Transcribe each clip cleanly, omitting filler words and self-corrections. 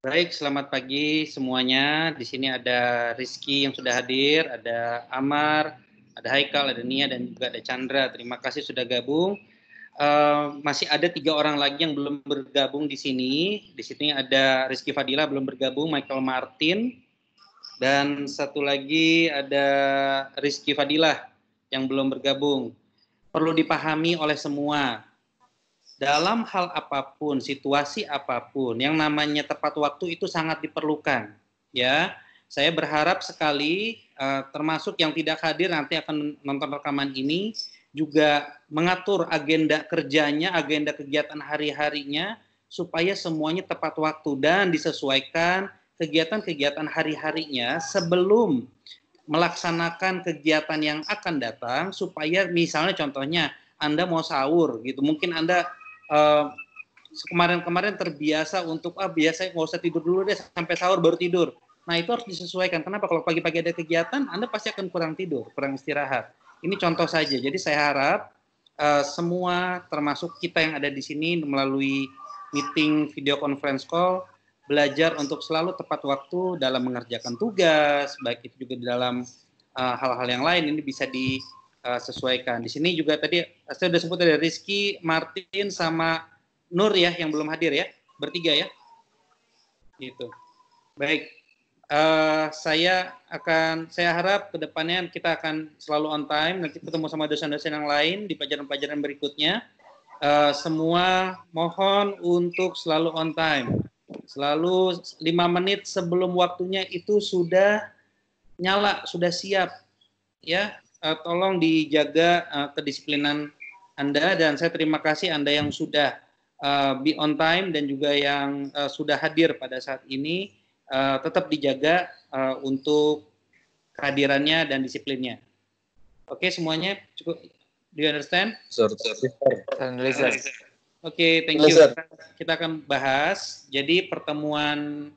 Baik, selamat pagi semuanya. Di sini ada Rizky yang sudah hadir, ada Amar, ada Haikal, ada Nia, dan juga ada Chandra. Terima kasih sudah gabung. Masih ada 3 orang lagi yang belum bergabung di sini. Di sini ada Rizky Fadila belum bergabung, Michael Martin, dan satu lagi ada Rizky Fadilah yang belum bergabung. Perlu dipahami oleh semua, dalam hal apapun, situasi apapun, yang namanya tepat waktu itu sangat diperlukan. Ya, saya berharap sekali, termasuk yang tidak hadir nanti akan nonton rekaman ini, juga mengatur agenda kerjanya, agenda kegiatan hari-harinya, supaya semuanya tepat waktu dan disesuaikan kegiatan-kegiatan hari-harinya sebelum melaksanakan kegiatan yang akan datang, supaya misalnya contohnya Anda mau sahur gitu, mungkin Anda kemarin-kemarin terbiasa untuk biasa nggak usah tidur dulu deh sampai sahur baru tidur. Nah itu harus disesuaikan. Kenapa? Kalau pagi-pagi ada kegiatan, Anda pasti akan kurang tidur, kurang istirahat. Ini contoh saja. Jadi saya harap semua, termasuk kita yang ada di sini melalui meeting video conference call, belajar untuk selalu tepat waktu dalam mengerjakan tugas, baik itu juga di dalam hal-hal yang lain. Ini bisa disesuaikan. Di sini juga tadi saya sudah sebut ada Rizky, Martin, sama Nur ya yang belum hadir ya, bertiga ya. Gitu. Baik. Saya harap kedepannya kita akan selalu on time. Nanti ketemu sama dosen-dosen yang lain di pelajaran-pelajaran berikutnya. Semua mohon untuk selalu on time. Selalu 5 menit sebelum waktunya itu sudah nyala, sudah siap. Ya, tolong dijaga kedisiplinan Anda, dan saya terima kasih Anda yang sudah be on time dan juga yang sudah hadir pada saat ini. Tetap dijaga untuk kehadirannya dan disiplinnya. Oke, semuanya cukup. Do you understand? Oke, thank you. Kita akan bahas. Jadi pertemuan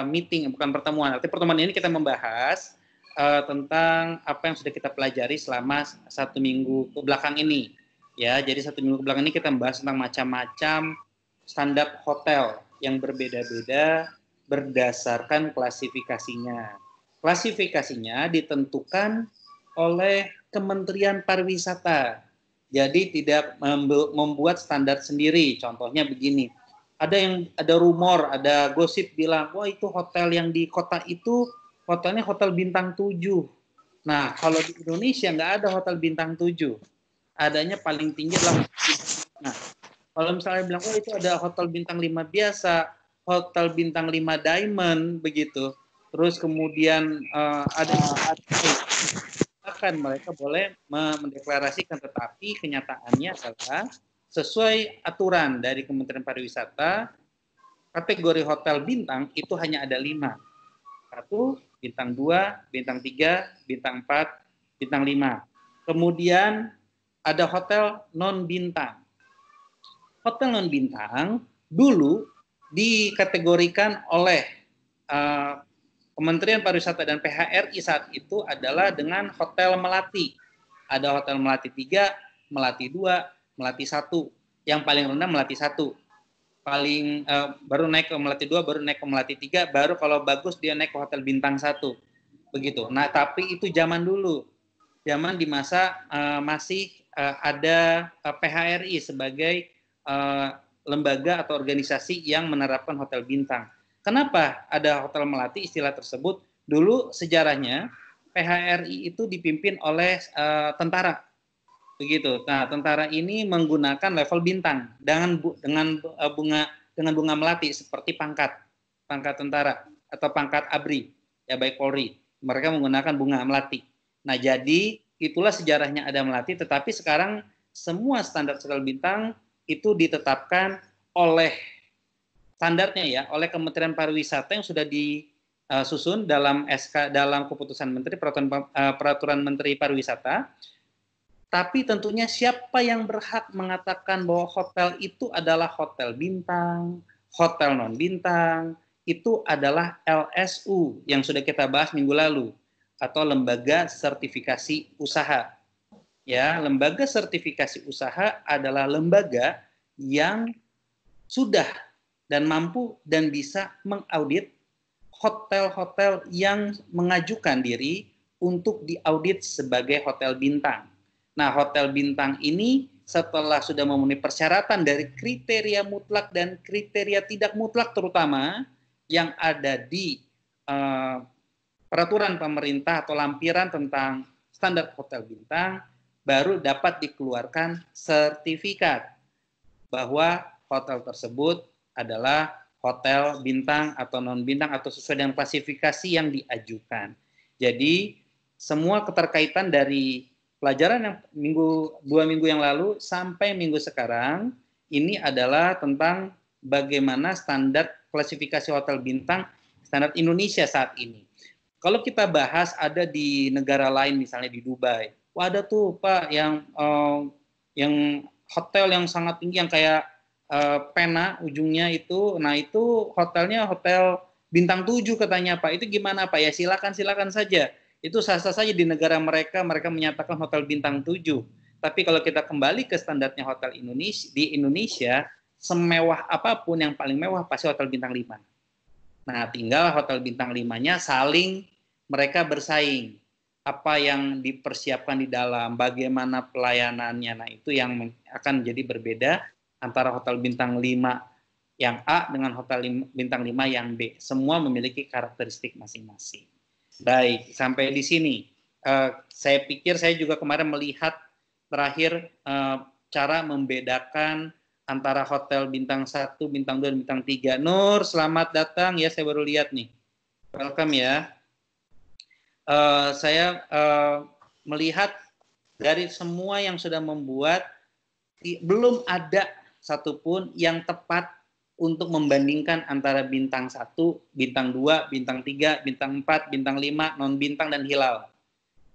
meeting, bukan pertemuan. Artinya pertemuan ini kita membahas tentang apa yang sudah kita pelajari selama 1 minggu ke belakang ini. Ya, jadi 1 minggu ke belakang ini kita membahas tentang macam-macam standar hotel yang berbeda-beda berdasarkan klasifikasinya. Klasifikasinya ditentukan oleh Kementerian Pariwisata. Jadi tidak membuat standar sendiri. Contohnya begini, ada rumor, ada gosip bilang, wah itu hotel yang di kota itu hotelnya hotel bintang 7. Nah, kalau di Indonesia nggak ada hotel bintang 7. Adanya paling tinggi adalah. Nah, kalau misalnya bilang, oh itu ada hotel bintang 5 biasa, hotel bintang 5 diamond, begitu. Terus kemudian ada mereka boleh mendeklarasikan, tetapi kenyataannya adalah sesuai aturan dari Kementerian Pariwisata, kategori hotel bintang itu hanya ada 5. 1, bintang 2, bintang 3, bintang 4, bintang 5. Kemudian ada hotel non-bintang. Hotel non-bintang dulu dikategorikan oleh Kementerian Pariwisata dan PHRI saat itu adalah dengan Hotel Melati. Ada Hotel Melati 3, Melati 2, Melati 1. Yang paling rendah Melati 1. Baru naik ke Melati 2, baru naik ke Melati 3, baru kalau bagus dia naik ke Hotel Bintang 1. Begitu. Nah, tapi itu zaman dulu. Zaman di masa masih ada PHRI sebagai lembaga atau organisasi yang menerapkan hotel bintang. Kenapa ada Hotel Melati istilah tersebut? Dulu sejarahnya PHRI itu dipimpin oleh tentara, begitu. Nah, tentara ini menggunakan level bintang dengan bunga melati seperti pangkat tentara atau pangkat ABRI, ya baik Polri. Mereka menggunakan bunga melati. Nah, jadi itulah sejarahnya ada melati. Tetapi sekarang semua standar hotel bintang itu ditetapkan oleh standarnya ya oleh Kementerian Pariwisata yang sudah disusun dalam dalam keputusan Menteri peraturan Menteri Pariwisata. Tapi tentunya siapa yang berhak mengatakan bahwa hotel itu adalah hotel bintang, hotel non bintang, itu adalah LSU yang sudah kita bahas minggu lalu, atau lembaga sertifikasi usaha. Ya, lembaga sertifikasi usaha adalah lembaga yang sudah dan mampu dan bisa mengaudit hotel-hotel yang mengajukan diri untuk diaudit sebagai hotel bintang. Nah, hotel bintang ini setelah sudah memenuhi persyaratan dari kriteria mutlak dan kriteria tidak mutlak terutama yang ada di peraturan pemerintah atau lampiran tentang standar hotel bintang, baru dapat dikeluarkan sertifikat bahwa hotel tersebut adalah hotel bintang atau non bintang atau sesuai dengan klasifikasi yang diajukan. Jadi semua keterkaitan dari pelajaran yang dua minggu yang lalu sampai minggu sekarang ini adalah tentang bagaimana standar klasifikasi hotel bintang standar Indonesia saat ini. Kalau kita bahas ada di negara lain misalnya di Dubai, wah ada tuh Pak yang hotel yang sangat tinggi yang kayak pena ujungnya itu, nah itu hotelnya hotel bintang 7 katanya Pak. Itu gimana Pak? Ya silakan saja. Itu sah-sah saja di negara mereka menyatakan hotel bintang 7. Tapi kalau kita kembali ke standarnya hotel Indonesia di Indonesia, semewah apapun yang paling mewah pasti hotel bintang 5. Nah, tinggal hotel bintang 5-nya saling mereka bersaing. Apa yang dipersiapkan di dalam, bagaimana pelayanannya. Nah, itu yang akan jadi berbeda antara hotel bintang 5 yang A dengan hotel bintang 5 yang B. Semua memiliki karakteristik masing-masing. Baik, sampai di sini. Saya pikir saya juga kemarin melihat terakhir cara membedakan antara hotel bintang 1, bintang 2, dan bintang 3. Nur, selamat datang ya, saya baru lihat nih. Welcome ya. Saya melihat dari semua yang sudah membuat, belum ada satupun yang tepat untuk membandingkan antara bintang 1, bintang 2, bintang 3, bintang 4, bintang 5, non bintang, dan hilal.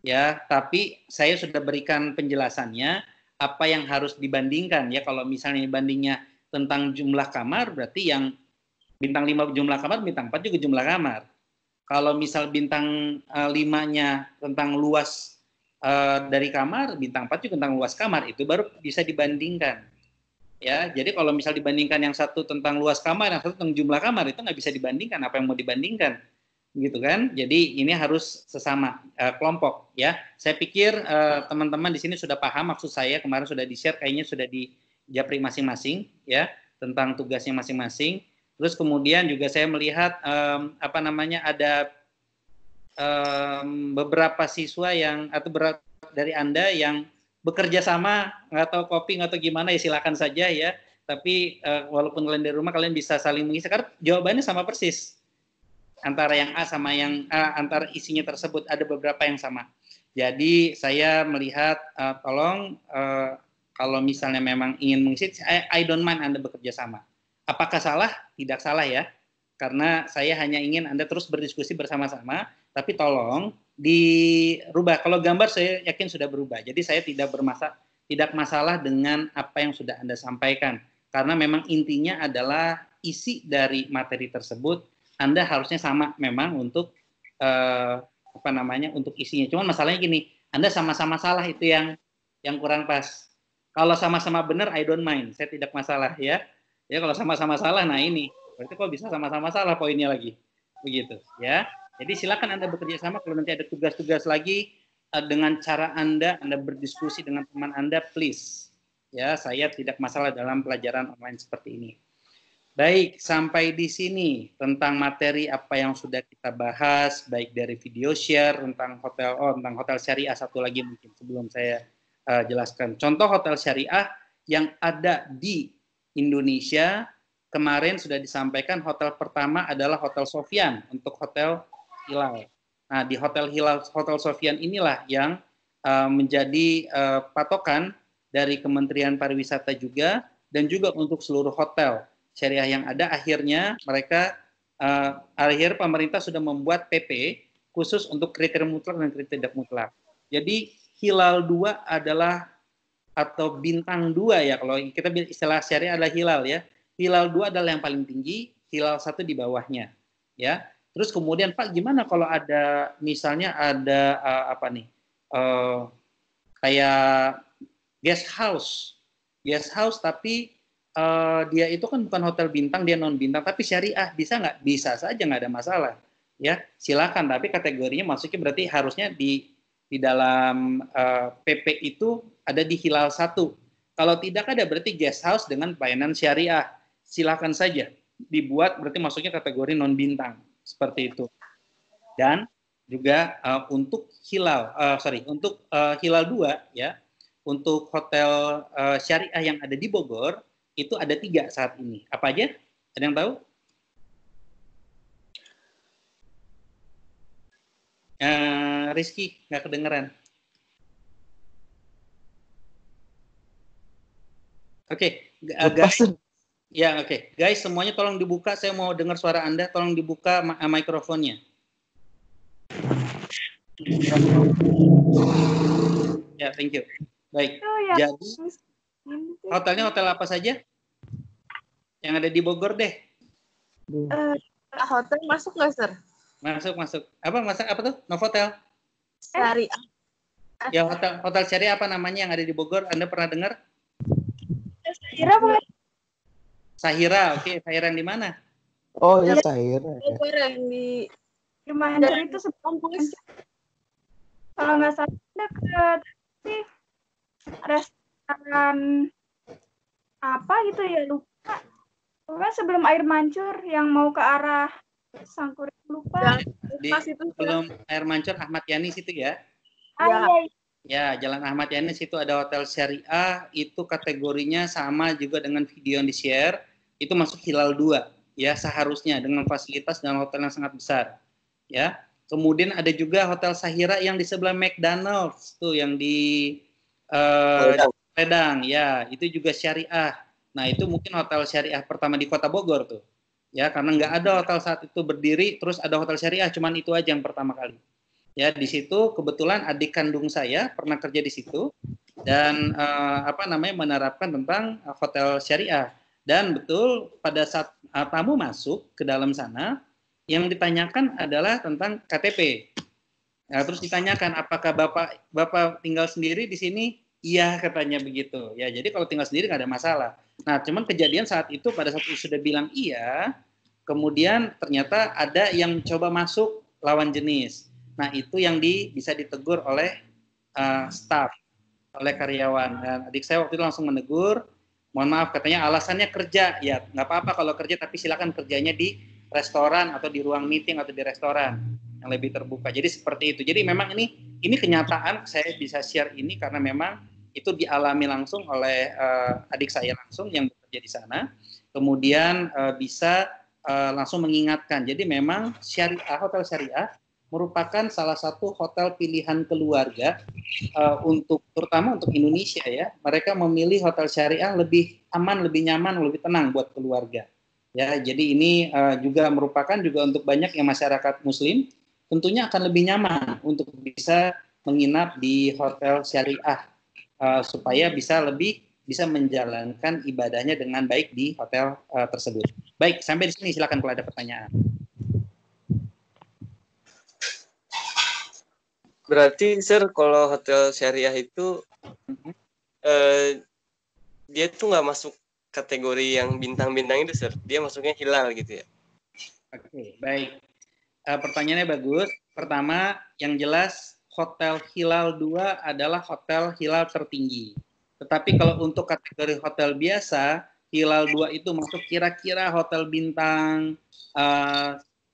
Ya, tapi saya sudah berikan penjelasannya apa yang harus dibandingkan ya. Kalau misalnya bandingnya tentang jumlah kamar, berarti yang bintang 5 jumlah kamar, bintang 4 juga jumlah kamar. Kalau misal bintang 5-nya tentang luas dari kamar, bintang 4 juga tentang luas kamar, itu baru bisa dibandingkan. Ya, jadi kalau misal dibandingkan yang satu tentang luas kamar, yang satu tentang jumlah kamar, itu nggak bisa dibandingkan. Apa yang mau dibandingkan? Gitu kan? Jadi ini harus sesama kelompok ya. Saya pikir teman-teman di sini sudah paham maksud saya, kemarin sudah di-share, kayaknya sudah di japri masing-masing ya tentang tugasnya masing-masing. Terus kemudian juga saya melihat ada beberapa siswa yang atau dari Anda yang bekerja sama, nggak tahu coping atau gimana ya silakan saja ya. Tapi walaupun kalian di rumah kalian bisa saling mengisi karena jawabannya sama persis. Antara yang A sama yang A, antara isinya tersebut ada beberapa yang sama. Jadi saya melihat tolong kalau misalnya memang ingin mengisi, I don't mind Anda bekerja sama. Apakah salah? Tidak salah ya. Karena saya hanya ingin Anda terus berdiskusi bersama-sama, tapi tolong dirubah. Kalau gambar saya yakin sudah berubah. Jadi saya tidak masalah dengan apa yang sudah Anda sampaikan. Karena memang intinya adalah isi dari materi tersebut Anda harusnya sama memang untuk untuk isinya. Cuma masalahnya gini, Anda sama-sama salah itu yang kurang pas. Kalau sama-sama benar I don't mind, saya tidak masalah ya. Ya kalau sama-sama salah, nah ini berarti kok bisa sama-sama salah poinnya lagi. Begitu ya. Jadi silakan Anda bekerja sama, kalau nanti ada tugas-tugas lagi dengan cara Anda berdiskusi dengan teman Anda, please. Ya, saya tidak masalah dalam pelajaran online seperti ini. Baik, sampai di sini tentang materi apa yang sudah kita bahas, baik dari video share tentang hotel syariah, satu lagi mungkin sebelum saya jelaskan. Contoh hotel syariah yang ada di Indonesia, kemarin sudah disampaikan hotel pertama adalah Hotel Sofyan untuk hotel Hilal. Nah, di Hotel Sofyan inilah yang menjadi patokan dari Kementerian Pariwisata juga, dan juga untuk seluruh hotel syariah yang ada. Akhirnya pemerintah sudah membuat PP khusus untuk kriteria mutlak dan kriteria tidak mutlak. Jadi Hilal 2 adalah atau bintang 2 ya, kalau kita istilah syariah adalah hilal ya. Hilal 2 adalah yang paling tinggi, hilal 1 di bawahnya. Ya. Terus kemudian Pak, gimana kalau ada misalnya ada kayak guest house tapi dia itu kan bukan hotel bintang, dia non bintang, tapi syariah, bisa nggak? Bisa saja, nggak ada masalah. Ya, silakan. Tapi kategorinya maksudnya berarti harusnya di dalam PP itu ada di Hilal 1. Kalau tidak ada berarti guest house dengan pelayanan syariah. Silakan saja dibuat, berarti masuknya kategori non bintang seperti itu. Dan juga untuk untuk Hilal 2 ya, untuk hotel syariah yang ada di Bogor itu ada 3 saat ini. Apa aja? Ada yang tahu? Rizky, nggak kedengeran. Oke, guys. Ya, oke. Guys, semuanya tolong dibuka. Saya mau dengar suara Anda. Tolong dibuka mikrofonnya. Ya, thank you. Baik. Jadi, hotelnya hotel apa saja? Yang ada di Bogor deh. Hotel masuk nggak, Sir? Masuk. Apa tuh? Novotel? Syariah. Ya, hotel syariah apa namanya yang ada di Bogor? Anda pernah dengar? Sahira, Pak. Sahira, oke. Sahira yang di mana? Oh, ya Sahira. Bogor yang di Mancur itu sebelum kalau nggak salah dekat sih restoran apa gitu ya, lupa. Pokoknya sebelum air mancur yang mau ke arah Sangkurit, lupa. Sebelum air mancur Ahmad Yani situ ya? Iya. Ya, Jalan Ahmad Yani situ ada hotel syariah, itu kategorinya sama juga dengan video yang di-share, itu masuk Hilal 2, ya seharusnya dengan fasilitas dan hotel yang sangat besar. Ya. Kemudian ada juga hotel Sahira yang di sebelah McDonald's tuh yang di Ledang, ya, itu juga syariah. Nah, itu mungkin hotel syariah pertama di Kota Bogor tuh. Ya, karena nggak ada hotel saat itu berdiri, terus ada hotel syariah, cuman itu aja yang pertama kali. Ya, di situ kebetulan adik kandung saya pernah kerja di situ dan menerapkan tentang hotel syariah. Dan betul pada saat tamu masuk ke dalam sana, yang ditanyakan adalah tentang KTP. Nah, terus ditanyakan apakah bapak tinggal sendiri di sini? Iya, katanya begitu. Ya, jadi kalau tinggal sendiri nggak ada masalah. Nah, cuman kejadian saat itu pada saat sudah bilang iya, kemudian ternyata ada yang coba masuk lawan jenis. Nah, itu yang bisa ditegur oleh staff, oleh karyawan. Dan adik saya waktu itu langsung menegur, mohon maaf, katanya alasannya kerja. Ya, nggak apa-apa kalau kerja, tapi silakan kerjanya di restoran atau di ruang meeting atau di restoran yang lebih terbuka. Jadi seperti itu. Jadi memang ini kenyataan, saya bisa share ini karena memang itu dialami langsung oleh adik saya langsung yang bekerja di sana. Kemudian bisa langsung mengingatkan. Jadi memang hotel syariah merupakan salah satu hotel pilihan keluarga terutama untuk Indonesia ya. Mereka memilih hotel syariah lebih aman, lebih nyaman, lebih tenang buat keluarga. Ya, jadi ini juga merupakan juga untuk banyak yang masyarakat Muslim tentunya akan lebih nyaman untuk bisa menginap di hotel syariah supaya bisa menjalankan ibadahnya dengan baik di hotel tersebut. Baik, sampai di sini silakan kalau ada pertanyaan. Berarti, Sir, kalau hotel syariah itu dia tuh nggak masuk kategori yang bintang-bintang itu, Sir. Dia masuknya hilal gitu ya. Oke, baik. Pertanyaannya bagus. Pertama, yang jelas hotel Hilal 2 adalah hotel hilal tertinggi. Tetapi kalau untuk kategori hotel biasa, Hilal 2 itu masuk kira-kira hotel bintang 1,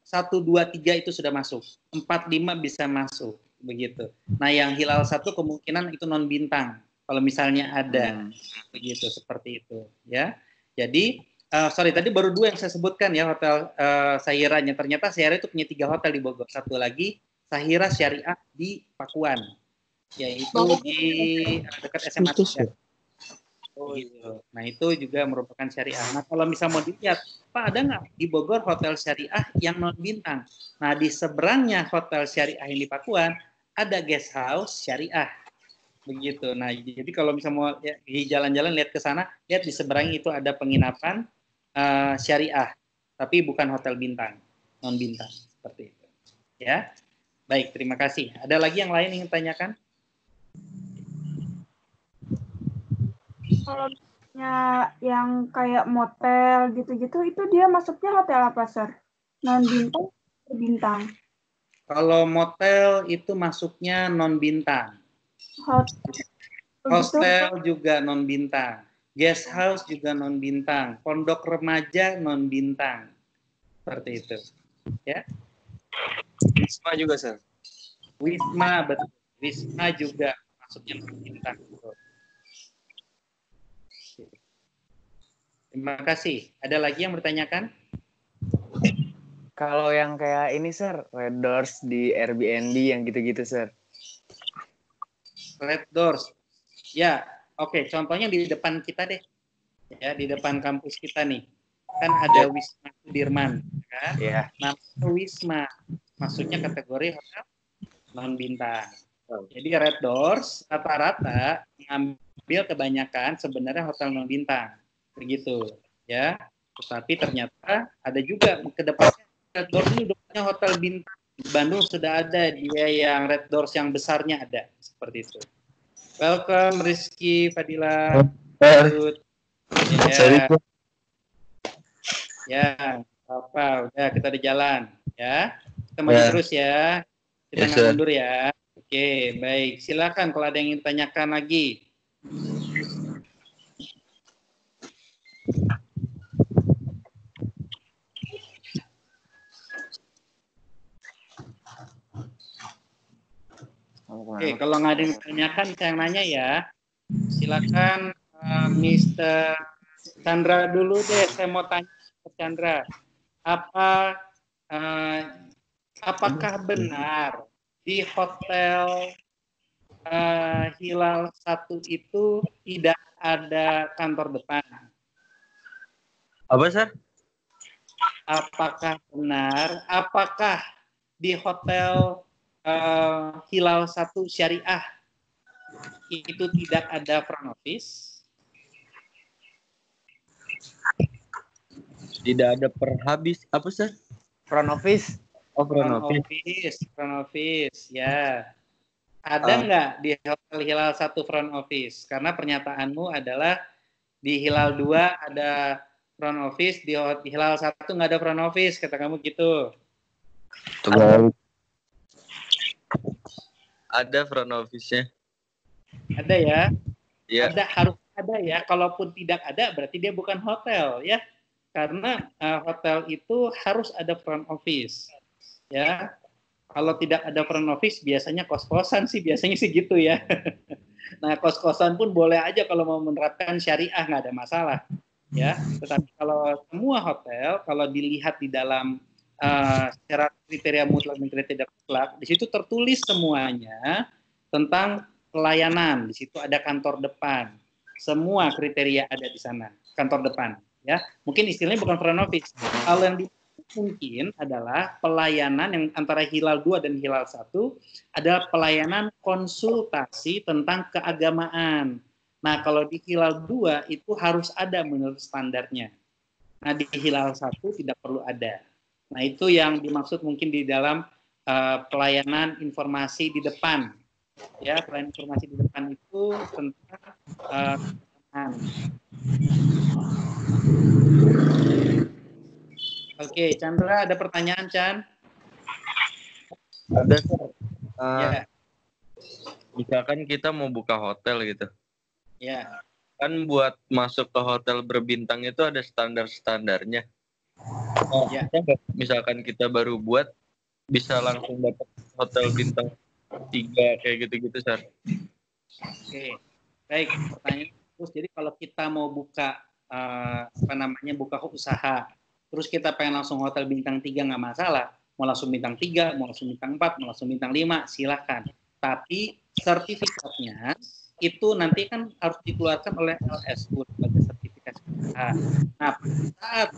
2, 3 itu sudah masuk. 4, 5 bisa masuk. Begitu. Nah, yang Hilal 1 kemungkinan itu non bintang. Kalau misalnya ada, begitu, seperti itu. Ya. Jadi, tadi baru 2 yang saya sebutkan ya, hotel Sahiranya. Ternyata Sahira itu punya 3 hotel di Bogor. Satu lagi, Sahira Syariah di Pakuan. Yaitu di dekat SMA 3. Gitu. Nah, itu juga merupakan syariah. Nah, kalau misalnya mau dilihat, Pak, ada nggak di Bogor hotel syariah yang non bintang? Nah, di seberangnya hotel syariah yang di Pakuan, ada guest house syariah. Begitu. Nah, jadi kalau misalnya mau di jalan-jalan lihat ke sana, lihat di seberangnya itu ada penginapan syariah, tapi bukan hotel bintang, non bintang, seperti itu. Ya, baik, terima kasih. Ada lagi yang lain ingin tanyakan? Kalau Ya, yang kayak motel gitu-gitu, itu dia masuknya hotel apa, Sir? Non-bintang, bintang. Kalau motel itu masuknya non bintang. Hotel gitu. Hostel juga non bintang. Guest house juga non bintang. Pondok remaja non bintang. Seperti itu. Ya. Wisma juga, Sir. Wisma, betul. Wisma juga masuknya non bintang. Terima kasih. Ada lagi yang bertanyakan? Kalau yang kayak ini, Sir, Red Doors di Airbnb yang gitu-gitu, Sir. Red Doors. Ya, oke. Contohnya di depan kita deh. Ya, di depan kampus kita nih. Kan ada Wisma Sudirman. Kan? Iya. Namanya Wisma. Masuknya kategori hotel non bintang. Jadi Red Doors rata-rata mengambil kebanyakan sebenarnya hotel non bintang. Begitu. Ya. Tetapi ternyata ada juga ke depannya Red Doors ini udah punya hotel bintang. Di Bandung sudah ada dia yang Red Doors yang besarnya ada. Seperti itu. Welcome Rizky, Fadila. Good. Ya. Ya, apa? Udah kita di jalan. Ya. Kita maju terus ya. Kita nggak mundur ya. Oke, baik. Silakan kalau ada yang ingin tanyakan lagi. Oke, kalau nggak ada yang ditanyakan, saya yang nanya ya. Silakan Mr. Chandra dulu deh. Saya mau tanya ke Chandra. Apakah benar di hotel Hilal 1 itu tidak ada kantor depan? Apa, Sir? Apakah benar? Apakah di hotel Hilal 1 Syariah itu tidak ada front office? Tidak ada per habis. Apa, Sir? Front office. Oh, front office, ya. Ada nggak di Hotel Hilal 1 front office? Karena pernyataanmu adalah di Hilal 2 ada front office, di Hilal 1 nggak ada front office, kata kamu gitu. Ada front office-nya. Ada ya? Iya. Ada, harus ada ya. Kalaupun tidak ada, berarti dia bukan hotel ya. Karena hotel itu harus ada front office. Ya, kalau tidak ada front office biasanya kos-kosan sih, biasanya sih gitu ya. Nah, kos-kosan pun boleh aja kalau mau menerapkan syariah, nggak ada masalah ya. Tetapi kalau semua hotel, kalau dilihat di dalam secara kriteria mutlak dan kriteria mutlak, di situ tertulis semuanya tentang pelayanan. Di situ ada kantor depan, semua kriteria ada di sana, kantor depan ya. Mungkin istilahnya bukan front office. Kalau yang mungkin adalah pelayanan yang antara Hilal 2 dan Hilal 1 adalah pelayanan konsultasi tentang keagamaan. Nah, kalau di Hilal 2 itu harus ada menurut standarnya. Nah, di Hilal 1 tidak perlu ada. Nah, itu yang dimaksud mungkin di dalam pelayanan informasi di depan. Ya, pelayanan informasi di depan itu tentang Oke, Chandra, ada pertanyaan, Chan? Ada, Sir. Ya. Misalkan kita mau buka hotel gitu. Ya. Kan buat masuk ke hotel berbintang itu ada standar-standarnya. Ya. Misalkan kita baru buat, bisa langsung dapat hotel bintang 3 kayak gitu-gitu, Sir. Oke. Baik, pertanyaan terus. Jadi kalau kita mau buka buka usaha, terus kita pengen langsung hotel bintang 3 nggak masalah. Mau langsung bintang 3, mau langsung bintang 4, mau langsung bintang 5, silahkan. Tapi sertifikatnya itu nanti kan harus dikeluarkan oleh LSU sebagai sertifikat usaha. Nah, saat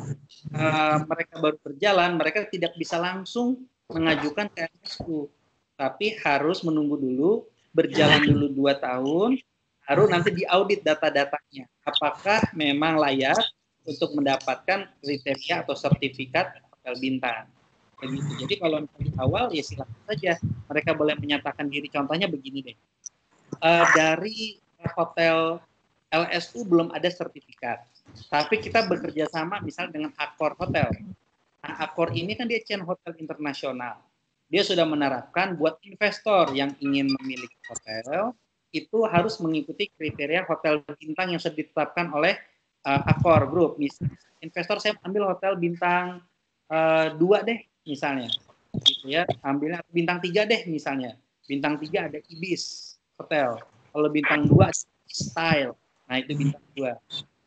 mereka baru berjalan, mereka tidak bisa langsung mengajukan ke LSU. Tapi harus menunggu dulu, berjalan dulu 2 tahun, baru nanti diaudit data-datanya. Apakah memang layak untuk mendapatkan kriteria atau sertifikat hotel bintang. Begitu. Jadi kalau di awal ya silakan saja. Mereka boleh menyatakan diri. Contohnya begini deh. Dari hotel LSU belum ada sertifikat. Tapi kita bekerja sama misalnya dengan Accor Hotel. Nah, Accor ini kan dia chain hotel internasional. Dia sudah menerapkan buat investor yang ingin memiliki hotel, itu harus mengikuti kriteria hotel bintang yang sudah ditetapkan oleh Accor Group. Misalnya, investor saya ambil hotel bintang 2 deh misalnya. Gitu ya, ambilnya bintang 3 deh misalnya. Bintang 3 ada Ibis Hotel. Kalau bintang 2 Style. Nah, itu bintang 2.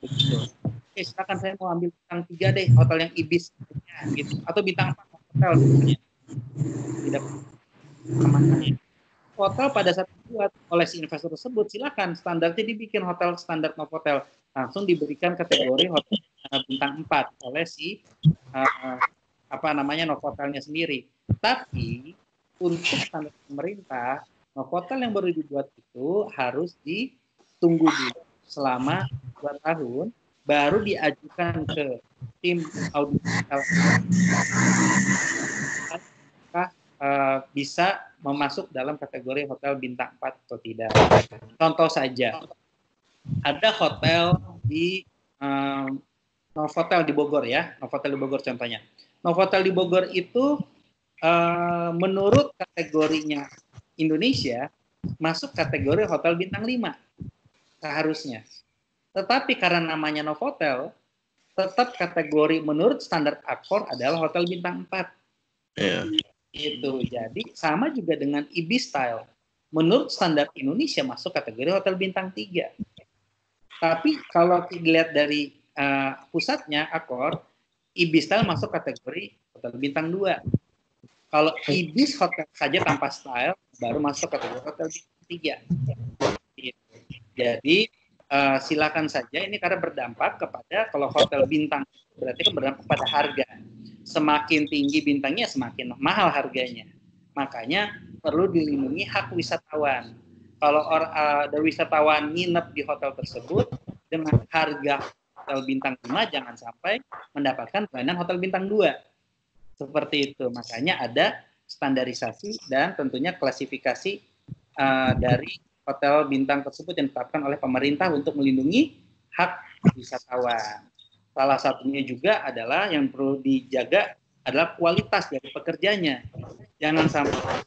Begitu. Oke, silakan saya mau ambil bintang 3 deh, hotel yang Ibis gitu. Atau bintang 4 hotel misalnya. Tidak amannya. Hotel pada saat dibuat oleh si investor tersebut, silakan standarnya dibikin hotel standar Novotel, langsung diberikan kategori hotel bintang 4 oleh si Novotelnya sendiri. Tapi untuk standar pemerintah, Novotel yang baru dibuat itu harus ditunggu dulu selama 2 tahun, baru diajukan ke tim audit bisa memasuk dalam kategori hotel bintang 4 atau tidak. Contoh saja, ada hotel di Novotel di Bogor ya, Novotel di Bogor contohnya. Novotel di Bogor itu menurut kategorinya Indonesia masuk kategori hotel bintang 5 seharusnya. Tetapi karena namanya Novotel, tetap kategori menurut standar Accor adalah hotel bintang 4. Iya. Itu. Jadi sama juga dengan Ibis Style. Menurut standar Indonesia masuk kategori hotel bintang 3. Tapi kalau dilihat dari pusatnya Accor, Ibis Style masuk kategori hotel bintang 2. Kalau Ibis Hotel saja tanpa style baru masuk kategori hotel bintang 3. Jadi silakan saja, ini karena berdampak kepada, kalau hotel bintang berarti kan berdampak pada harga. Semakin tinggi bintangnya semakin mahal harganya. Makanya perlu dilindungi hak wisatawan. Kalau ada wisatawan nginep di hotel tersebut dengan harga hotel bintang 5, jangan sampai mendapatkan pelayanan hotel bintang 2. Seperti itu. Makanya ada standarisasi dan tentunya klasifikasi dari hotel bintang tersebut yang ditetapkan oleh pemerintah untuk melindungi hak wisatawan. Salah satunya juga adalah yang perlu dijaga adalah kualitas dari pekerjanya. Jangan sampai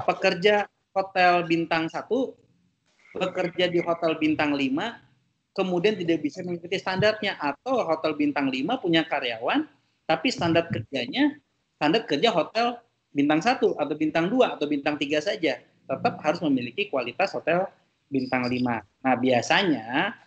pekerja hotel bintang 1 bekerja di hotel bintang 5 kemudian tidak bisa mengikuti standarnya, atau hotel bintang 5 punya karyawan tapi standar kerja hotel bintang 1 atau bintang 2 atau bintang 3 saja. Tetap harus memiliki kualitas hotel bintang 5. Nah, biasanya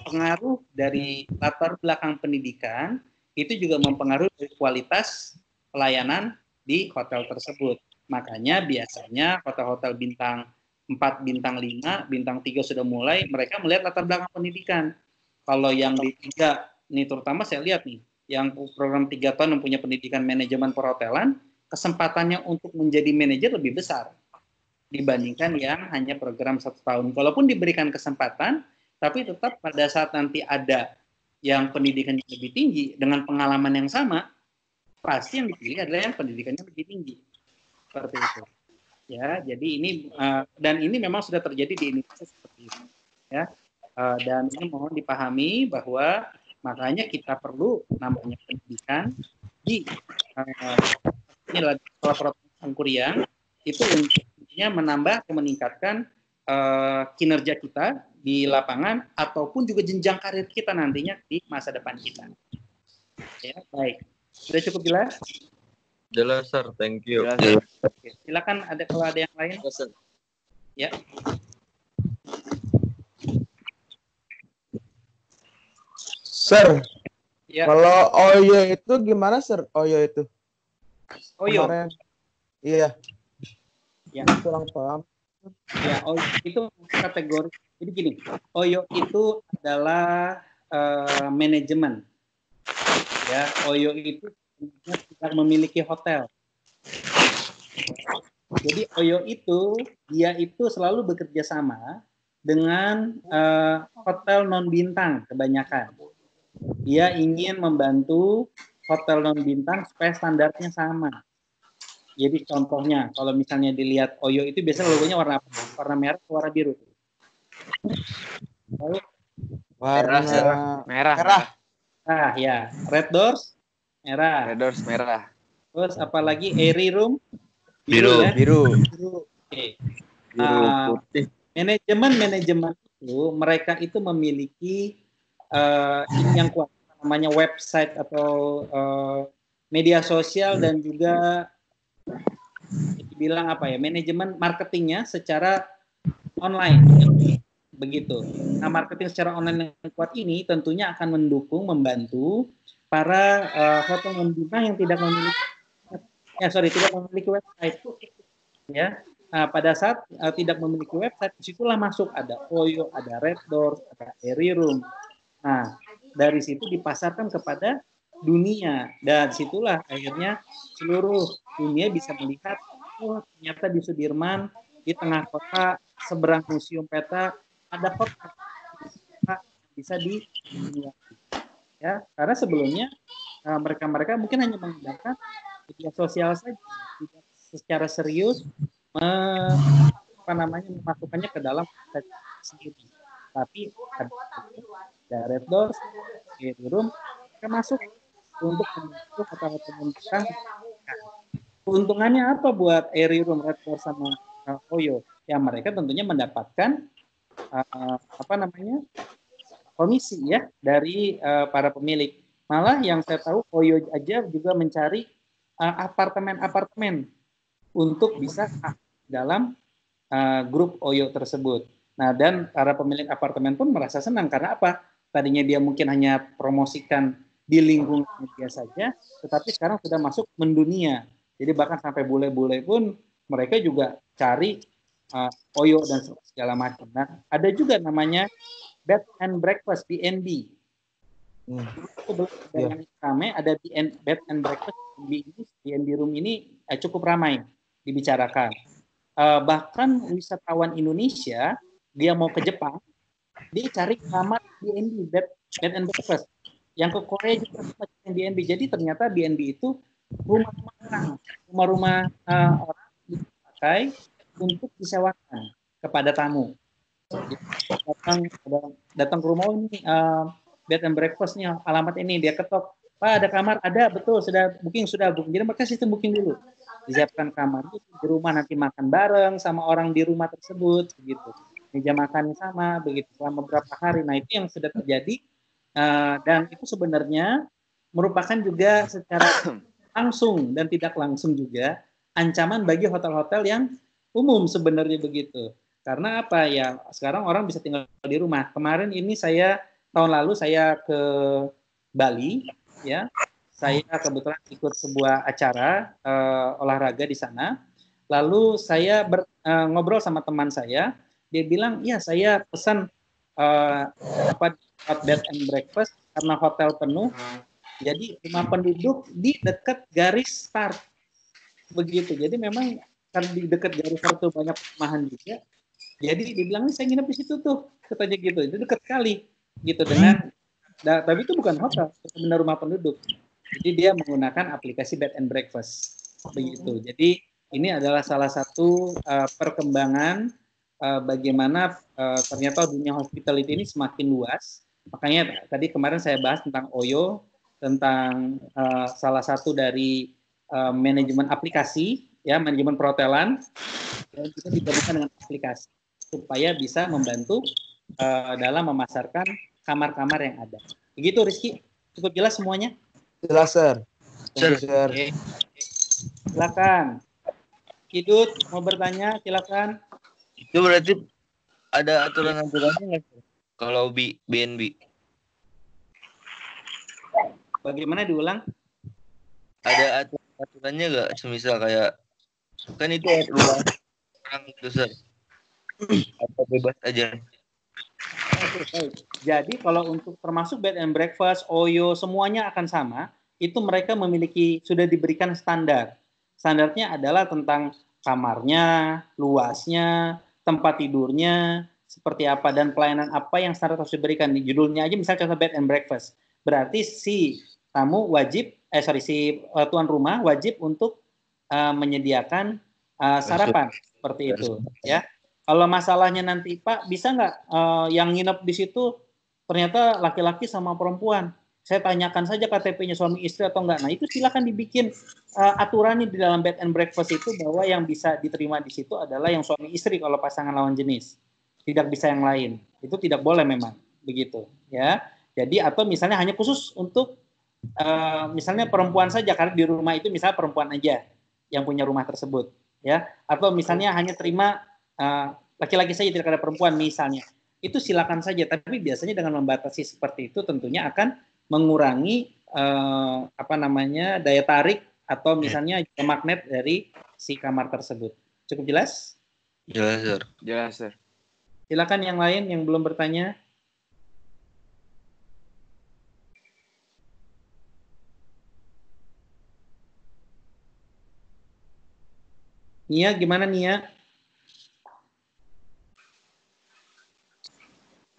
pengaruh dari latar belakang pendidikan itu juga mempengaruhi dari kualitas pelayanan di hotel tersebut. Makanya biasanya hotel-hotel bintang 4, bintang 5, bintang 3 sudah mulai, mereka melihat latar belakang pendidikan. Kalau yang di 3, ini terutama saya lihat nih, yang program 3 tahun yang punya pendidikan manajemen perhotelan, kesempatannya untuk menjadi manajer lebih besar dibandingkan yang hanya program 1 tahun. Kalaupun diberikan kesempatan, tapi tetap pada saat nanti ada yang pendidikannya lebih tinggi dengan pengalaman yang sama, pasti yang dipilih adalah yang pendidikannya lebih tinggi. Seperti itu. Ya, jadi ini dan ini memang sudah terjadi di Indonesia seperti itu. Ya, dan ini mohon dipahami bahwa makanya kita perlu namanya pendidikan di ini lagi sekolah Sangkuriang itu intinya menambah atau meningkatkan kinerja kita di lapangan ataupun juga jenjang karir kita nantinya di masa depan kita. Ya, baik. Sudah cukup jelas? Jelas, Sir. Thank you. Oke. Silakan kalau ada yang lain. Ya. Sir, Ya. kalau Oyo itu gimana, Sir? Oyo itu? Oyo. Kemarin, iya. Ya. Kurang paham. Ya, Oyo itu kategori. Jadi gini, Oyo itu adalah manajemen. Ya, Oyo itu tidak memiliki hotel. Jadi Oyo itu dia itu selalu bekerja sama dengan hotel non bintang kebanyakan. Dia ingin membantu hotel non bintang supaya standarnya sama. Jadi contohnya kalau misalnya dilihat Oyo itu biasanya logonya warna apa? Warna merah atau warna biru? Warna Merah. merah. Nah, ya, red doors merah. Red doors merah. Terus apalagi airy room Biru. ya. Biru. Biru. Oke. Biru Ah, putih. manajemen itu mereka itu memiliki ini yang kuat namanya website atau media sosial dan juga dibilang apa ya manajemen marketingnya secara online begitu. Nah marketing secara online yang kuat ini tentunya akan mendukung membantu para hotel membina yang tidak memiliki website ya. Nah, pada saat tidak memiliki website, disitulah masuk ada Oyo, ada Red Doors, ada Airy Room. Nah, dari situ dipasarkan kepada dunia dan situlah akhirnya seluruh dunia bisa melihat oh ternyata di Sudirman di tengah kota seberang museum peta ada hotel bisa di dunia ya karena sebelumnya mereka mungkin hanya menggunakan media sosial saja tidak secara serius memasukkannya ke dalam sendiri tapi ada Red Doors, Airy Room mereka masuk untuk membentuk hotel-hotel membentang. Keuntungannya apa buat Airy Room, Red Doors sama Oyo? Ya mereka tentunya mendapatkan komisi ya dari para pemilik. Malah yang saya tahu Oyo aja juga mencari apartemen-apartemen untuk bisa dalam grup Oyo tersebut. Nah dan para pemilik apartemen pun merasa senang karena apa? Tadinya dia mungkin hanya promosikan di lingkungan media saja, tetapi sekarang sudah masuk mendunia. Jadi bahkan sampai bule-bule pun mereka juga cari Oyo dan segala macam. Nah, ada juga namanya bed and breakfast BNB. Yang ramai ada bed and breakfast BNB room ini cukup ramai dibicarakan. Bahkan wisatawan Indonesia dia mau ke Jepang, dia cari kamar BNB bed and breakfast. Yang ke Korea juga BNB. Jadi ternyata BNB itu rumah-rumah orang dipakai untuk disewakan kepada tamu. Jadi, datang ke rumah ini bed and breakfastnya alamat ini dia ketok Pak ada kamar ada betul sudah booking jadi mereka sistem booking dulu disiapkan kamar di rumah nanti makan bareng sama orang di rumah tersebut begitu meja makan sama begitu selama beberapa hari. Nah itu yang sudah terjadi dan itu sebenarnya merupakan juga secara langsung dan tidak langsung juga ancaman bagi hotel-hotel yang umum sebenarnya begitu. Karena apa ya sekarang orang bisa tinggal di rumah. Kemarin ini tahun lalu saya ke Bali ya. Saya kebetulan ikut sebuah acara olahraga di sana. Lalu saya ngobrol sama teman saya, dia bilang, "Ya, saya pesan bed and breakfast karena hotel penuh. Jadi rumah penduduk di dekat garis start." Begitu. Jadi memang karena di dekat garis start itu banyak perumahan juga. Jadi dibilang saya nginep di situ tuh, katanya gitu. Itu dekat sekali gitu dengan tapi itu bukan hotel, itu benar rumah penduduk. Jadi dia menggunakan aplikasi bed and breakfast. Begitu. Jadi ini adalah salah satu perkembangan bagaimana ternyata dunia hospitality ini semakin luas. Makanya tadi kemarin saya bahas tentang Oyo, tentang salah satu dari manajemen aplikasi, ya manajemen perhotelan, dan kita digabungkan dengan aplikasi supaya bisa membantu dalam memasarkan kamar-kamar yang ada. Begitu Rizky, cukup jelas semuanya? Jelas, Sir. Sir. Oke. Silakan. Kidut mau bertanya, silakan. Itu berarti ada aturan-aturannya nggak sih? Kalau BNB? Bagaimana diulang? Ada aturannya nggak? Semisal kayak kan itu ruang orang gitu, Sir. Apa bebas aja? Oke. Jadi kalau untuk termasuk bed and breakfast, Oyo, semuanya akan sama. Itu mereka sudah diberikan standar. Standarnya adalah tentang kamarnya, luasnya, tempat tidurnya, seperti apa, dan pelayanan apa yang standar harus diberikan. Di judulnya aja misalnya contoh bed and breakfast. Berarti si tamu wajib, si tuan rumah wajib untuk menyediakan sarapan seperti itu, ya. Kalau masalahnya nanti Pak, bisa nggak yang nginep di situ ternyata laki-laki sama perempuan? Saya tanyakan saja KTP-nya suami istri atau enggak. Nah itu silakan dibikin aturannya di dalam bed and breakfast itu bahwa yang bisa diterima di situ adalah yang suami istri kalau pasangan lawan jenis. Tidak bisa yang lain. Itu tidak boleh memang begitu ya. Jadi atau misalnya hanya khusus untuk misalnya perempuan saja karena di rumah itu misalnya perempuan aja yang punya rumah tersebut ya. Atau misalnya hanya terima laki-laki saja tidak ada perempuan misalnya. Itu silakan saja, tapi biasanya dengan membatasi seperti itu tentunya akan mengurangi daya tarik atau misalnya magnet dari si kamar tersebut. Cukup jelas? Jelas, Sir. Jelas, Sir. Silakan yang lain yang belum bertanya. Nia, gimana Nia?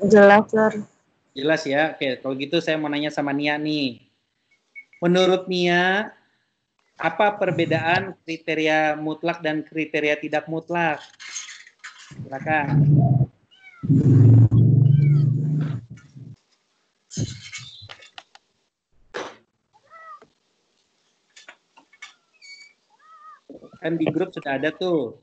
Jelas, Sir. Jelas ya. Oke, kalau gitu saya mau nanya sama Nia nih. Menurut Nia, apa perbedaan kriteria mutlak dan kriteria tidak mutlak? Silakan. Kan di grup sudah ada tuh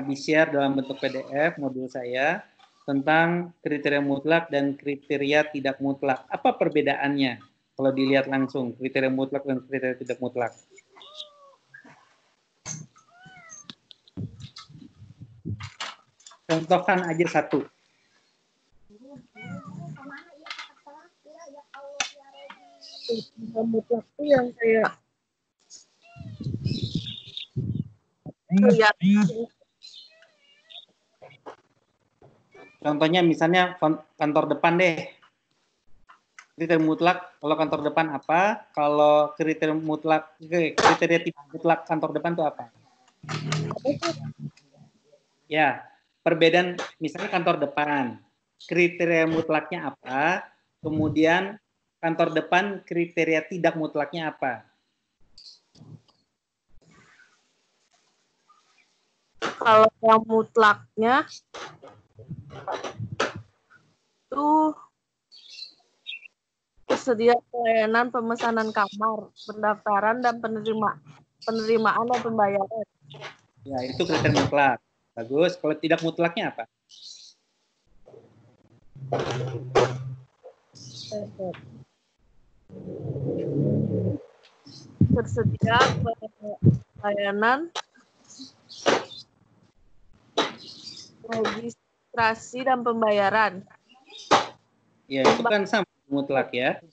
di-share dalam bentuk PDF modul saya tentang kriteria mutlak dan kriteria tidak mutlak. Apa perbedaannya kalau dilihat langsung kriteria mutlak dan kriteria tidak mutlak? Contohkan aja satu. Mutlak itu yang kayak kelihatan. Contohnya misalnya kantor depan deh. Kriteria mutlak kalau kantor depan apa? Kalau kriteria tidak mutlak kantor depan itu apa? Ya, perbedaan misalnya kantor depan. Kriteria mutlaknya apa? Kemudian kantor depan kriteria tidak mutlaknya apa? Kalau yang mutlaknya itu tersedia pelayanan pemesanan kamar, pendaftaran dan penerimaan dan pembayaran. Ya, itu kriteria mutlak. Bagus. Kalau tidak mutlaknya apa? Tersedia pelayanan registrasi dan pembayaran. Ya, itu kan sama mutlak ya.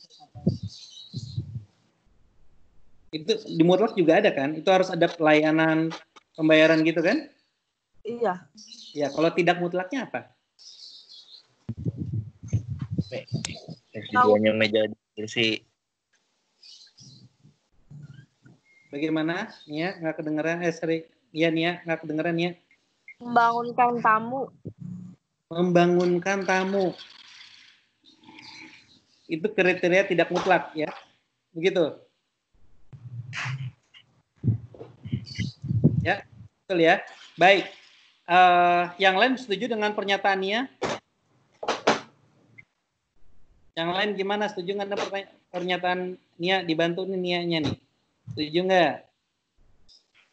Itu di mutlak juga ada kan? Itu harus ada pelayanan pembayaran gitu kan? Iya. Ya, kalau tidak mutlaknya apa? Resikonya meja kursi. Bagaimana? Nia, nggak kedengeran? Sorry. Iya, Nia, nggak kedengeran, Nia. Membangunkan tamu. Membangunkan tamu. Itu kriteria tidak mutlak, ya. Begitu. Ya, betul ya. Baik. Yang lain setuju dengan pernyataan Nia? Yang lain gimana? Setuju nggak dengan pernyataan Nia? Dibantu nih Nia-nya nih. Setuju nggak?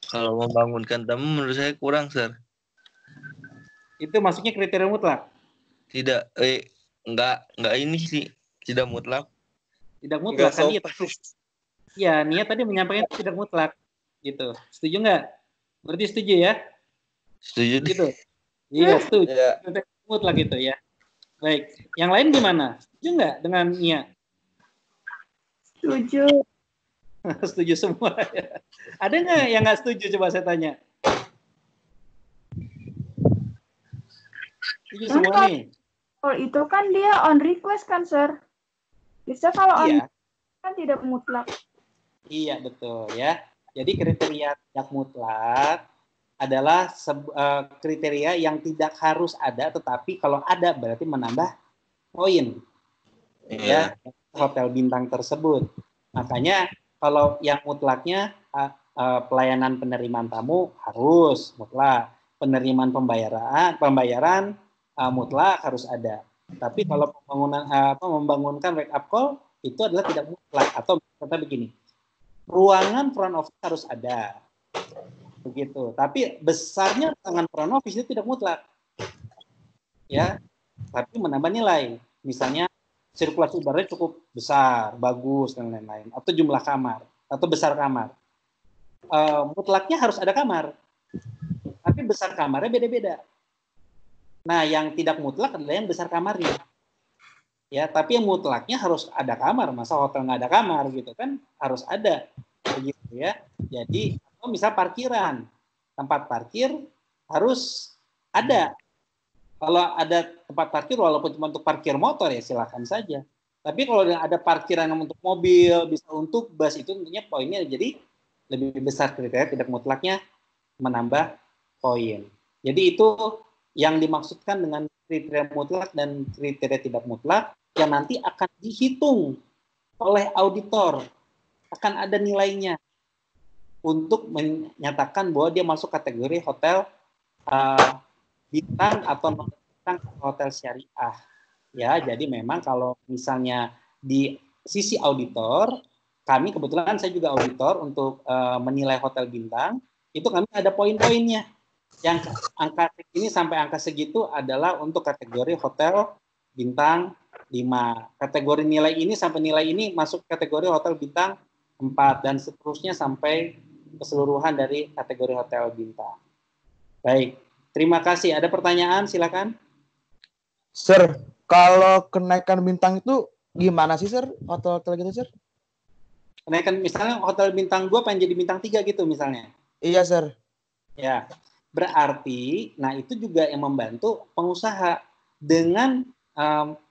Kalau membangunkan tamu menurut saya kurang, Sir. Itu maksudnya kriteria mutlak? Tidak, enggak ini sih. Tidak mutlak. Tidak mutlak kan Nggak Nia? Iya, Nia tadi menyampaikan tidak mutlak. Gitu. Setuju nggak? Berarti setuju ya? Setuju deh. Gitu. Iya, setuju. Ya. Kriteria mutlak gitu ya. Baik. Yang lain gimana? Setuju nggak dengan Nia? Setuju. Setuju semua. Ya. Ada nggak yang nggak setuju? Coba saya tanya. Setuju semua nih. Kalau itu kan dia on request kan, Sir? Bisa kalau on Iya. kan tidak mutlak. Iya, betul ya. Jadi kriteria tidak mutlak adalah kriteria yang tidak harus ada, tetapi kalau ada berarti menambah poin. Ya, hotel bintang tersebut. Makanya kalau yang mutlaknya pelayanan penerimaan tamu harus mutlak. penerimaan pembayaran mutlak harus ada. Tapi kalau membangunkan wake up call itu adalah tidak mutlak, atau kata begini, ruangan front office harus ada, begitu. Tapi besarnya ruangan front office itu tidak mutlak, ya. Tapi menambah nilai, misalnya sirkulasi udaranya cukup besar, bagus dan lain-lain, atau jumlah kamar, atau besar kamar. Mutlaknya harus ada kamar, tapi besar kamarnya beda-beda. Nah, yang tidak mutlak adalah yang besar kamarnya. Ya, tapi yang mutlaknya harus ada kamar. Masa hotel nggak ada kamar gitu kan? Harus ada, begitu ya. Jadi, kalau misal parkiran, tempat parkir harus ada. Kalau ada tempat parkir, walaupun cuma untuk parkir motor ya silakan saja. Tapi kalau ada parkiran yang untuk mobil, bisa untuk bus, itu tentunya poinnya jadi lebih besar kriteria tidak mutlaknya menambah poin. Jadi itu yang dimaksudkan dengan kriteria mutlak dan kriteria tidak mutlak yang nanti akan dihitung oleh auditor, akan ada nilainya untuk menyatakan bahwa dia masuk kategori hotel bintang atau non bintang hotel syariah. Ya, jadi memang kalau misalnya di sisi auditor, kami kebetulan saya juga auditor untuk menilai hotel bintang, itu kami ada poin-poinnya. Yang angka ini sampai angka segitu adalah untuk kategori hotel bintang 5. Kategori nilai ini sampai nilai ini masuk kategori hotel bintang 4 dan seterusnya sampai keseluruhan dari kategori hotel bintang. Baik, terima kasih. Ada pertanyaan? Silakan. Sir, kalau kenaikan bintang itu gimana sih, Sir? Hotel-hotel gitu, Sir? Kenaikan misalnya hotel bintang 2 pengen jadi bintang 3 gitu misalnya. Iya, Sir. Ya. Berarti, nah itu juga yang membantu pengusaha dengan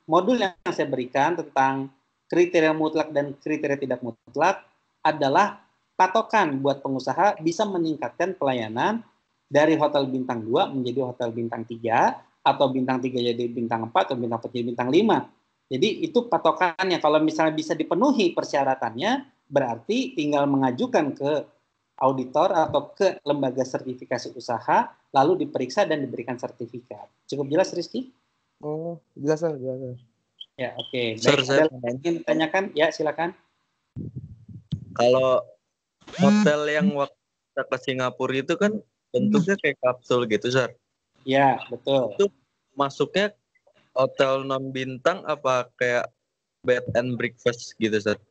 modul yang saya berikan tentang kriteria mutlak dan kriteria tidak mutlak adalah patokan buat pengusaha bisa meningkatkan pelayanan dari hotel bintang 2 menjadi hotel bintang 3 atau bintang 3 jadi bintang 4 atau bintang 4 jadi bintang 5. Jadi itu patokannya. Kalau misalnya bisa dipenuhi persyaratannya, berarti tinggal mengajukan ke auditor atau ke lembaga sertifikasi usaha, lalu diperiksa dan diberikan sertifikat. Cukup jelas, Rizky? Oh, jelas, Sir. Jelas. Ya, oke. Sir, Baik, ada yang ingin ditanyakan? Ya, silakan. Kalau hotel yang waktu kita ke Singapura itu kan bentuknya kayak kapsul gitu, Sir. Ya, betul. Itu masuknya hotel non bintang apa kayak bed and breakfast gitu, Sir?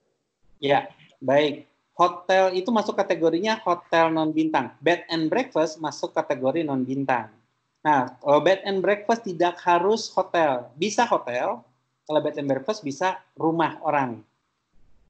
Ya, baik. Hotel itu masuk kategorinya hotel non bintang. Bed and breakfast masuk kategori non bintang. Nah, kalau bed and breakfast tidak harus hotel. Bisa hotel, kalau bed and breakfast bisa rumah orang.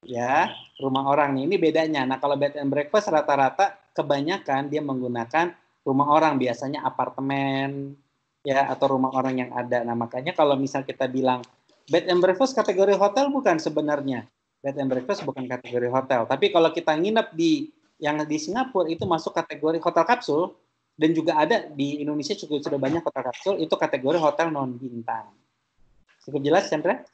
Ya, rumah orang nih. Ini bedanya. Nah, kalau bed and breakfast rata-rata kebanyakan dia menggunakan rumah orang, biasanya apartemen ya atau rumah orang yang ada. Nah, makanya kalau misal kita bilang bed and breakfast kategori hotel bukan sebenarnya. Bed and breakfast bukan kategori hotel. Tapi kalau kita nginep di yang di Singapura itu masuk kategori hotel kapsul dan juga ada di Indonesia juga sudah banyak hotel kapsul itu kategori hotel non bintang. Cukup jelas, Chandra?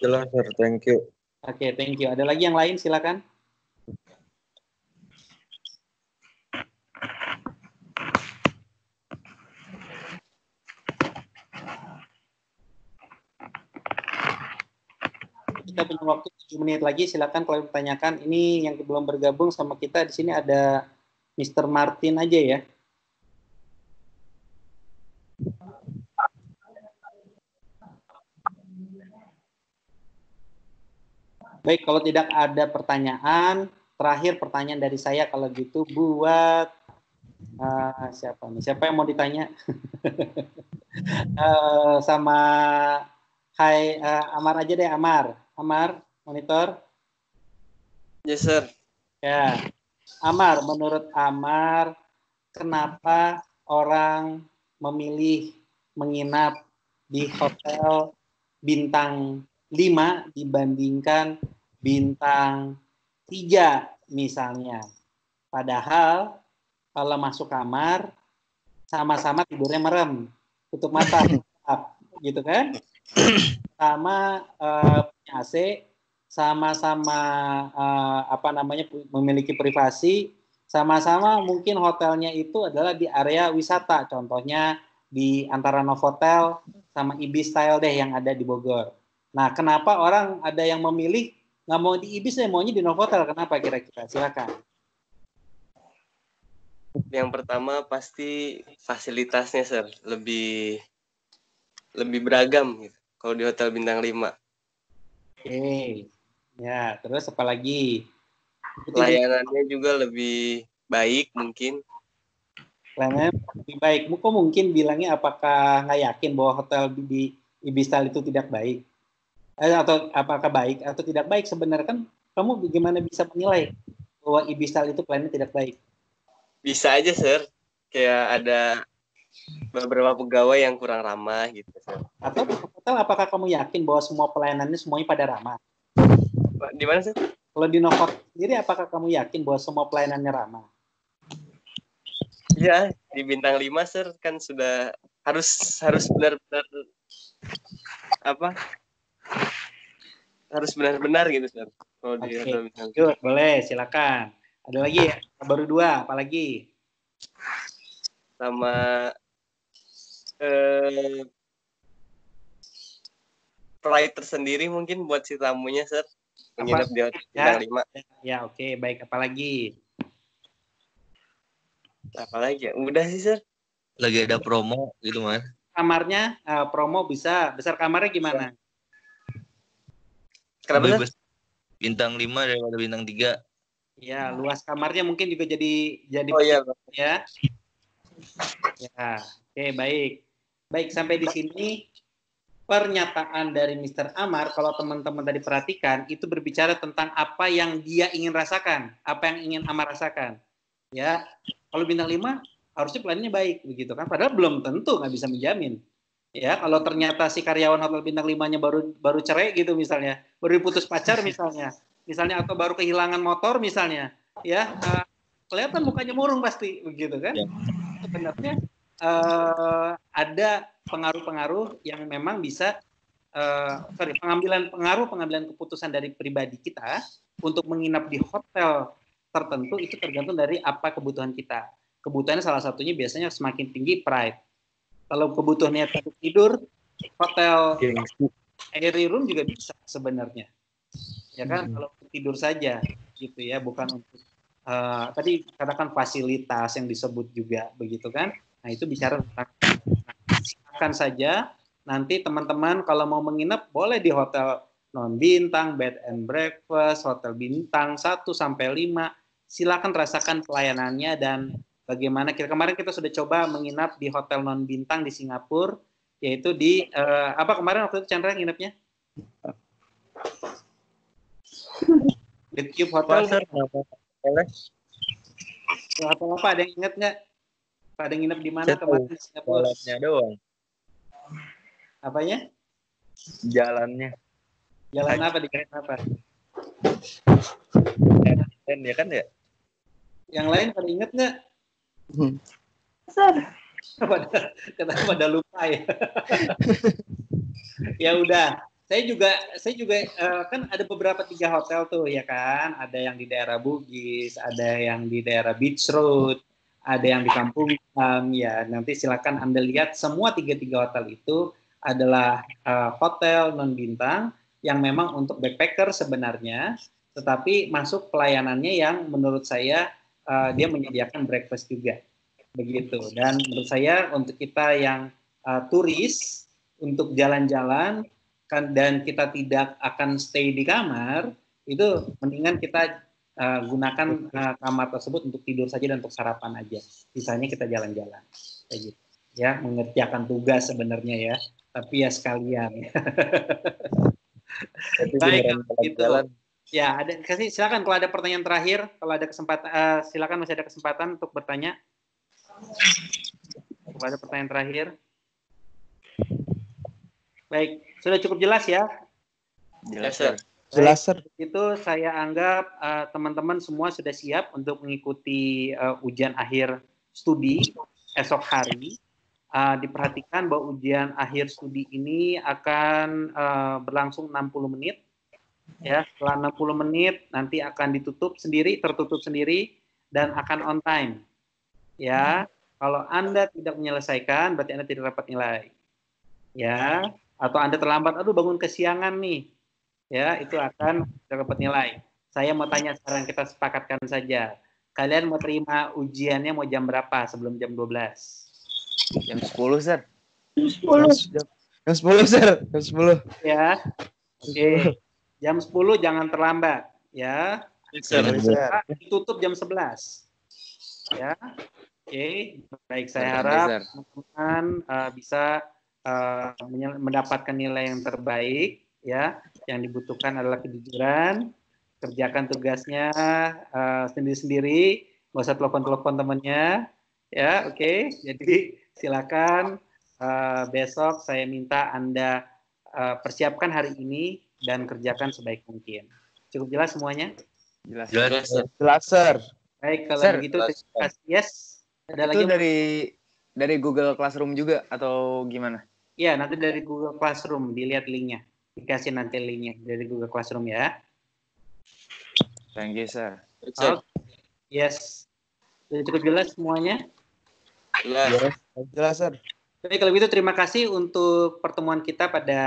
Jelas, Sir. Thank you. Oke, thank you. Ada lagi yang lain? Silakan. Kita punya waktu 7 menit lagi. Silakan kalau ditanyakan. Ini yang belum bergabung sama kita di sini ada Mr. Martin aja ya. Baik, kalau tidak ada pertanyaan, terakhir pertanyaan dari saya kalau gitu buat siapa nih? Siapa yang mau ditanya? Sama Amar aja deh, Amar. Amar, monitor. Yes, sir. Ya. Amar, menurut Amar, kenapa orang memilih menginap di hotel bintang 5 dibandingkan bintang 3 misalnya? Padahal kalau masuk kamar sama-sama tidurnya merem, tutup mata, gitu kan? Sama punya AC, sama-sama memiliki privasi, Sama-sama mungkin hotelnya itu adalah di area wisata, contohnya di antara Novotel sama Ibis Style deh yang ada di Bogor. Nah, kenapa orang ada yang memilih nggak mau di Ibis deh, maunya di Novotel? Kenapa kira-kira? Silakan. Yang pertama pasti fasilitasnya, Sir. Lebih beragam gitu. Kalau di Hotel Bintang 5. Oke. Ya, terus apa lagi? Pelayanannya juga lebih baik mungkin. Pelayanan lebih baik. Kok mungkin bilangnya apakah nggak yakin bahwa hotel di Ibis Style itu tidak baik? Atau apakah baik atau tidak baik? Sebenarnya kan kamu bagaimana bisa menilai bahwa Ibis Style itu pelayanan tidak baik? Bisa aja, Sir. Kayak ada beberapa pegawai yang kurang ramah gitu, Sir. Atau di hotel apakah kamu yakin bahwa semua pelayanannya semuanya pada ramah? Di mana, Sir? Kalau di Novotel sendiri apakah kamu yakin bahwa semua pelayanannya ramah? Iya, di Bintang 5, Sir, kan sudah harus benar-benar harus benar-benar gitu, Sir. Kalau di Hotel Bintang 5. Yuk, boleh, silakan. Ada lagi ya? Baru 2, apalagi? Sama pride tersendiri mungkin buat si tamunya, Sir. Menginap di Hotel Bintang 5. Ya, oke, baik. Apalagi? Apalagi ya? Udah sih, Sir. Lagi ada promo gitu, Mas. Kamarnya, promo bisa. Besar kamarnya gimana? Kenapa, Lebih Sir? besar bintang 5 daripada bintang 3. Ya, luas kamarnya mungkin juga jadi Oh iya, ya. Ya, oke, baik. Baik, sampai di sini pernyataan dari Mr. Amar, kalau teman-teman tadi perhatikan, itu berbicara tentang apa yang dia ingin rasakan, apa yang ingin Amar rasakan. Ya, kalau bintang 5 harusnya pelayanannya baik begitu kan, padahal belum tentu, nggak bisa menjamin. Ya, kalau ternyata si karyawan hotel bintang 5-nya baru cerai gitu misalnya, baru diputus pacar misalnya atau baru kehilangan motor misalnya, ya kelihatan mukanya murung pasti begitu kan. Sebenarnya ada pengaruh-pengaruh yang memang bisa pengambilan keputusan dari pribadi kita untuk menginap di hotel tertentu itu tergantung dari apa kebutuhan kita. Kebutuhannya salah satunya biasanya semakin tinggi pride. Kalau kebutuhannya untuk tidur, hotel airy room juga bisa sebenarnya. Ya kan, kalau untuk tidur saja gitu ya, bukan untuk tadi katakan fasilitas yang disebut juga begitu kan. Nah, itu bicara tentang silakan saja nanti teman-teman kalau mau menginap boleh di hotel non bintang, bed and breakfast, hotel bintang 1 sampai 5. Silakan rasakan pelayanannya dan bagaimana kemarin kita sudah coba menginap di hotel non bintang di Singapura, yaitu di apa kemarin waktu itu Chandra nginepnya? The Cube Hotel. Apa ada yang ingat nggak? Ada yang nginep di mana kemarin di Singapura? Jalannya doang. Apanya? Jalannya. Jalan apa di apa? Ya kan ya? Yang lain pada ingat nggak? Sir, Pada lupa ya. Ya udah. Saya juga kan ada beberapa 3 hotel tuh ya kan. Ada yang di daerah Bugis, ada yang di daerah Beach Road, ada yang di Kampung ya. Nanti silakan Anda lihat semua 3 hotel itu adalah hotel non bintang yang memang untuk backpacker sebenarnya, tetapi masuk pelayanannya yang menurut saya dia menyediakan breakfast juga begitu. Dan menurut saya untuk kita yang turis untuk jalan-jalan kan dan kita tidak akan stay di kamar, itu mendingan kita gunakan kamar tersebut untuk tidur saja dan untuk sarapan aja. Sisanya kita jalan-jalan kayak gitu. Ya, mengerjakan tugas sebenarnya ya, tapi ya sekalian. Baik, gitu. Ya, silakan kalau ada pertanyaan terakhir, kalau ada kesempatan silakan masih ada kesempatan untuk bertanya. Kalau ada pertanyaan terakhir. Baik, sudah cukup jelas ya? Jelas, Sir. Jelas, Sir. Itu saya anggap teman-teman semua sudah siap untuk mengikuti ujian akhir studi esok hari. Diperhatikan bahwa ujian akhir studi ini akan berlangsung 60 menit. Ya, setelah 60 menit nanti akan tertutup sendiri dan akan on time. Ya, kalau Anda tidak menyelesaikan, berarti Anda tidak dapat nilai. Ya, atau Anda terlambat, aduh bangun kesiangan nih. Ya, itu akan tidak dapat nilai. Saya mau tanya sekarang, kita sepakatkan saja. Kalian mau terima ujiannya mau jam berapa sebelum jam 12? Jam 10, Sir. 10. Jam 10, Sir. Jam 10. Ya, oke. Jam 10 jangan terlambat. Ya, Sir. ditutup jam 11. Ya, oke. Baik, saya Oke, harap Sir. teman-teman bisa mendapatkan nilai yang terbaik. Ya, yang dibutuhkan adalah kejujuran. Kerjakan tugasnya sendiri-sendiri, nggak usah telepon-telepon temannya, ya, oke. Jadi silakan besok saya minta Anda persiapkan hari ini dan kerjakan sebaik mungkin. Cukup jelas semuanya? Jelas. Jelas. Jelas, Sir. Baik, kalau Sir, begitu terima kasih. Yes. Ada Itu lagi? dari Google Classroom juga atau gimana? Ya, nanti dari Google Classroom dilihat linknya. Dikasih nanti linknya dari Google Classroom ya. Thank you, Sir. Oh, yes. Sudah cukup jelas semuanya? Jelas. Jelas, Sir. Baik, kalau begitu terima kasih untuk pertemuan kita pada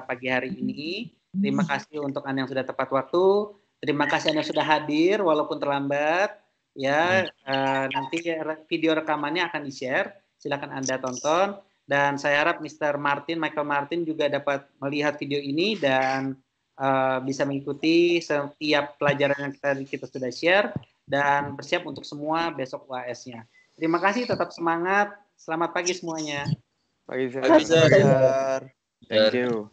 pagi hari ini. Terima kasih untuk Anda yang sudah tepat waktu. Terima kasih Anda yang sudah hadir walaupun terlambat. Ya, nanti video rekamannya akan di-share. Silakan Anda tonton. Dan saya harap Michael Martin juga dapat melihat video ini dan bisa mengikuti setiap pelajaran yang kita sudah share dan bersiap untuk semua besok UAS-nya. Terima kasih, tetap semangat. Selamat pagi semuanya. Pagi, Sir. Pagi, Sir. Sir. Thank you.